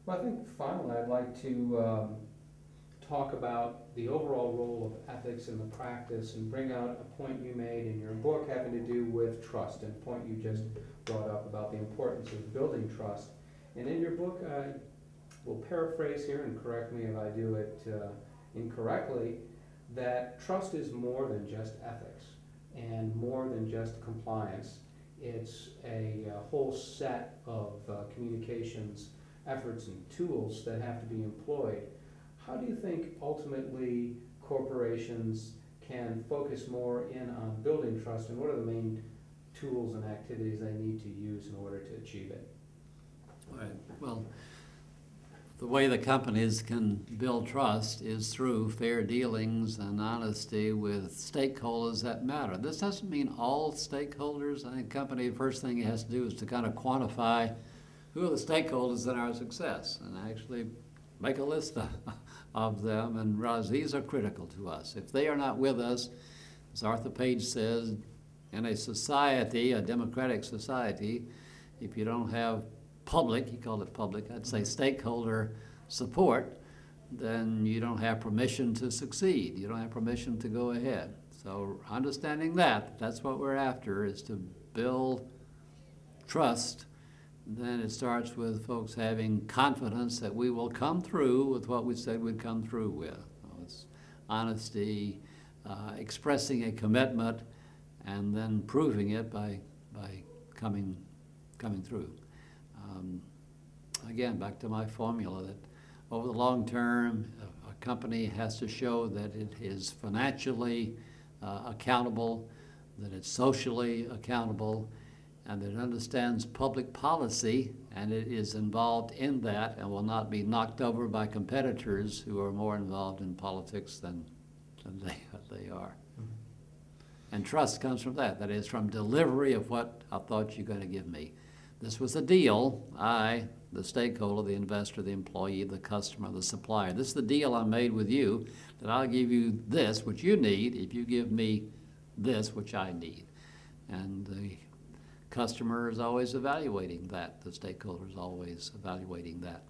Well, I think finally I'd like to talk about the overall role of ethics in the practice and bring out a point you made in your book having to do with trust, and a point you just brought up about the importance of building trust. And in your book, I will paraphrase here and correct me if I do it incorrectly, that trust is more than just ethics and more than just compliance. It's a whole set of communications efforts and tools that have to be employed. How do you think ultimately corporations can focus more in on building trust, and what are the main tools and activities they need to use in order to achieve it? All right. Well, the way the companies can build trust is through fair dealings and honesty with stakeholders that matter. This doesn't mean all stakeholders. I think company, the first thing it has to do is to kind of quantify who are the stakeholders in our success and actually make a list of them and realize these are critical to us. If they are not with us, as Arthur Page says, in a society, a democratic society, if you don't have public, he called it public, I'd say stakeholder support, then you don't have permission to succeed. You don't have permission to go ahead. So understanding that, that's what we're after, is to build trust. Then it starts with folks having confidence that we will come through with what we said we'd come through with. So it's honesty, expressing a commitment, and then proving it by coming through. Again, back to my formula that over the long term, a company has to show that it is financially accountable, that it's socially accountable, and that it understands public policy and it is involved in that and will not be knocked over by competitors who are more involved in politics than they are. And trust comes from that. That is, from delivery of what I thought you're going to give me. This was a deal. I, the stakeholder, the investor, the employee, the customer, the supplier. This is the deal I made with you, that I'll give you this, which you need, if you give me this, which I need. And the customer is always evaluating that. The stakeholder is always evaluating that.